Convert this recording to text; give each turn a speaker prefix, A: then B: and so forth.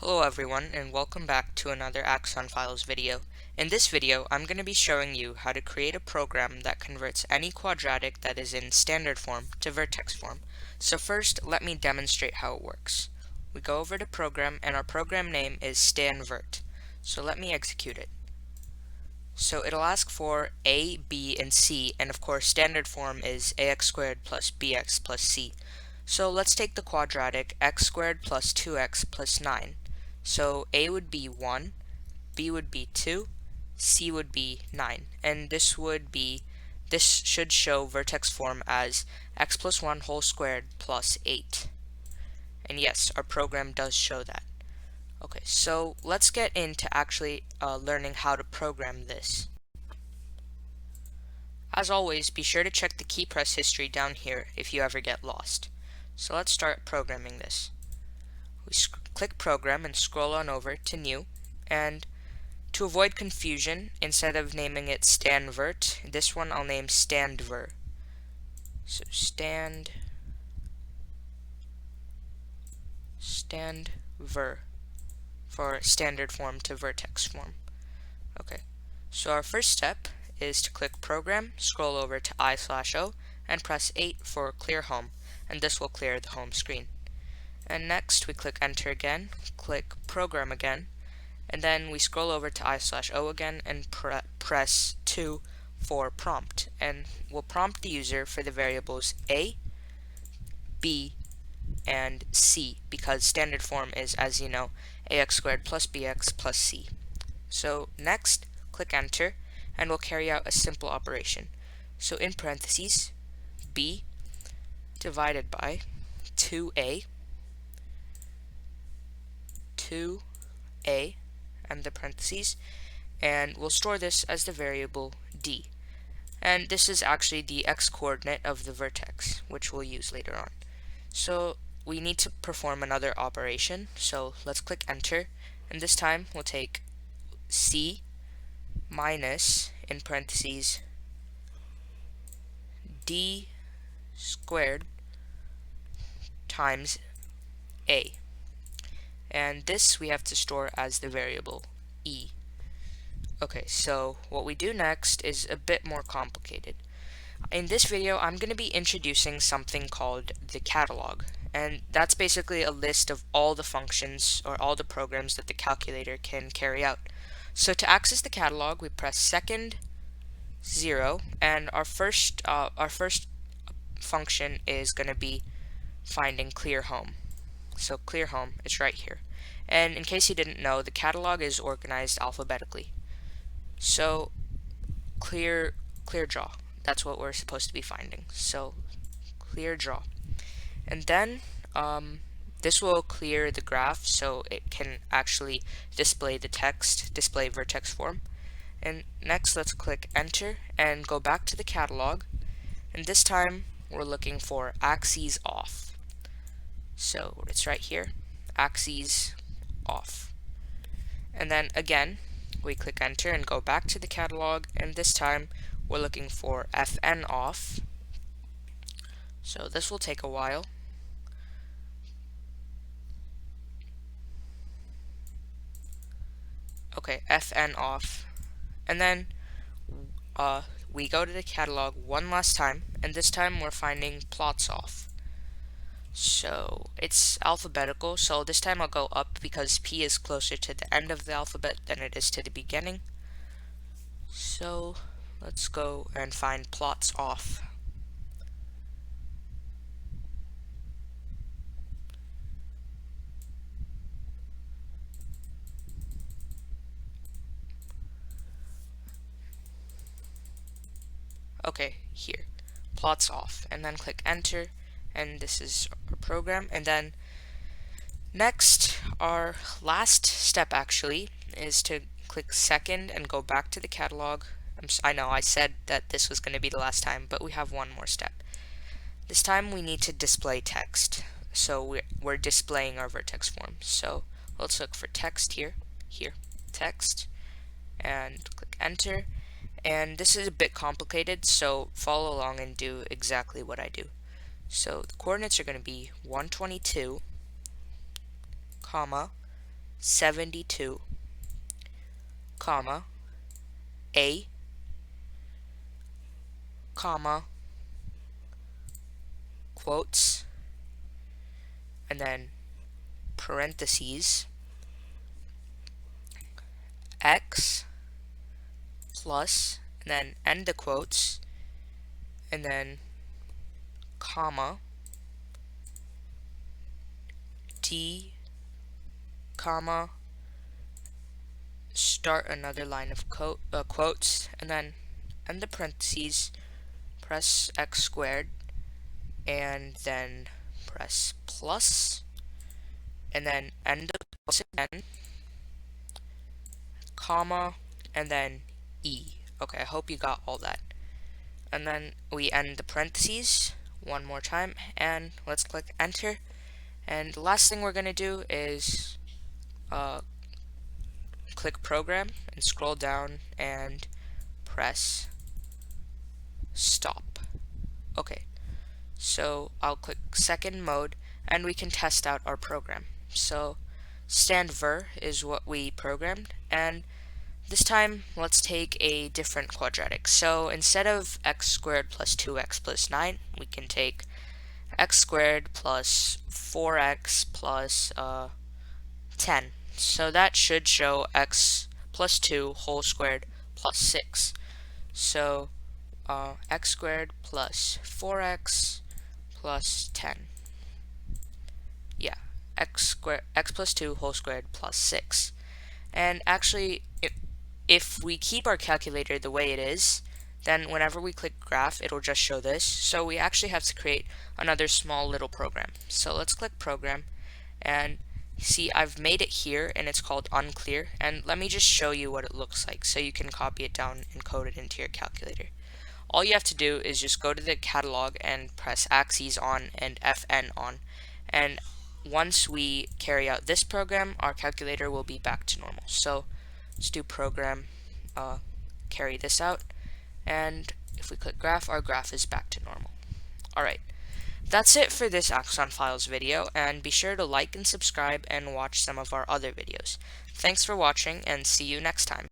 A: Hello everyone, and welcome back to another Axon Files video. In this video, I'm going to be showing you how to create a program that converts any quadratic that is in standard form to vertex form. So first, let me demonstrate how it works. We go over to program, and our program name is stanvert. So let me execute it. So it'll ask for a, b, and c, and of course standard form is ax squared plus bx plus c. So let's take the quadratic x squared plus 2x plus 9. So a would be 1, b would be 2, c would be 9. And this should show vertex form as x plus 1 whole squared plus 8. And yes, our program does show that. Okay, so let's get into actually learning how to program this. As always, be sure to check the key press history down here if you ever get lost. So let's start programming this. We click Program and scroll on over to New, and to avoid confusion, instead of naming it stanvert, this one I'll name standver. So standver for standard form to vertex form. Okay, so our first step is to click Program, scroll over to I/O, and press 8 for Clear Home, and this will clear the home screen. And next we click Enter again, click Program again, and then we scroll over to I/O again and press 2 for Prompt, and we'll prompt the user for the variables A, B, and C, because standard form is, as you know, ax squared plus bx plus c. So next, click Enter, and we'll carry out a simple operation. So in parentheses, b divided by 2a, and the parentheses, and we'll store this as the variable d. And this is actually the x-coordinate of the vertex, which we'll use later on. So we need to perform another operation, so let's click Enter, and this time we'll take c minus, in parentheses, d squared times a. And this we have to store as the variable e. Okay, so what we do next is a bit more complicated. In this video, I'm going to be introducing something called the catalog, and that's basically a list of all the functions or all the programs that the calculator can carry out. So to access the catalog, we press second 0, and our first function is going to be finding clear home. So clear home is right here. And in case you didn't know, the catalog is organized alphabetically. So clear draw, that's what we're supposed to be finding. So clear draw. And then this will clear the graph so it can actually display the text, display vertex form. And next, let's click Enter and go back to the catalog. And this time we're looking for axes off. So it's right here, axes off. And then again, we click Enter and go back to the catalog, and this time we're looking for FN off. So this will take a while. Okay, FN off. And then we go to the catalog one last time, and this time we're finding plots off. So it's alphabetical, so this time I'll go up because P is closer to the end of the alphabet than it is to the beginning. So let's go and find plots off. Okay, here, plots off, and then click Enter, and this is our program. And then next, our last step actually is to click second and go back to the catalog. I know I said that this was going to be the last time, but we have one more step. This time we need to display text, so we're displaying our vertex form. So let's look for text here, text, and click Enter. And this is a bit complicated, so follow along and do exactly what I do. So the coordinates are going to be 122, comma, 72, comma, A, comma, quotes, and then parentheses, X plus, and then end the quotes, and then comma, D, comma, start another line of quotes, and then end the parentheses, press X squared, and then press plus, and then end the quotes again, comma, and then E. Okay, I hope you got all that. And then we end the parentheses one more time, and let's click enter. And the last thing we're going to do is click program and scroll down and press stop. Okay, so I'll click second mode and we can test out our program. So stand ver is what we programmed, and this time let's take a different quadratic. So instead of x squared plus 2x plus 9, we can take x squared plus 4x plus 10. So that should show x plus 2 whole squared plus 6. So x squared plus 4x plus 10. Yeah, x plus 2 whole squared plus 6. And actually, if we keep our calculator the way it is, then whenever we click graph, it'll just show this. So we actually have to create another small little program. So let's click program, and see, I've made it here, and it's called unclear. And let me just show you what it looks like so you can copy it down and code it into your calculator. All you have to do is just go to the catalog and press axes on and FN on. And once we carry out this program, our calculator will be back to normal. So let's do program, carry this out, and if we click graph, our graph is back to normal. Alright, that's it for this Axon Files video, and be sure to like and subscribe and watch some of our other videos. Thanks for watching, and see you next time.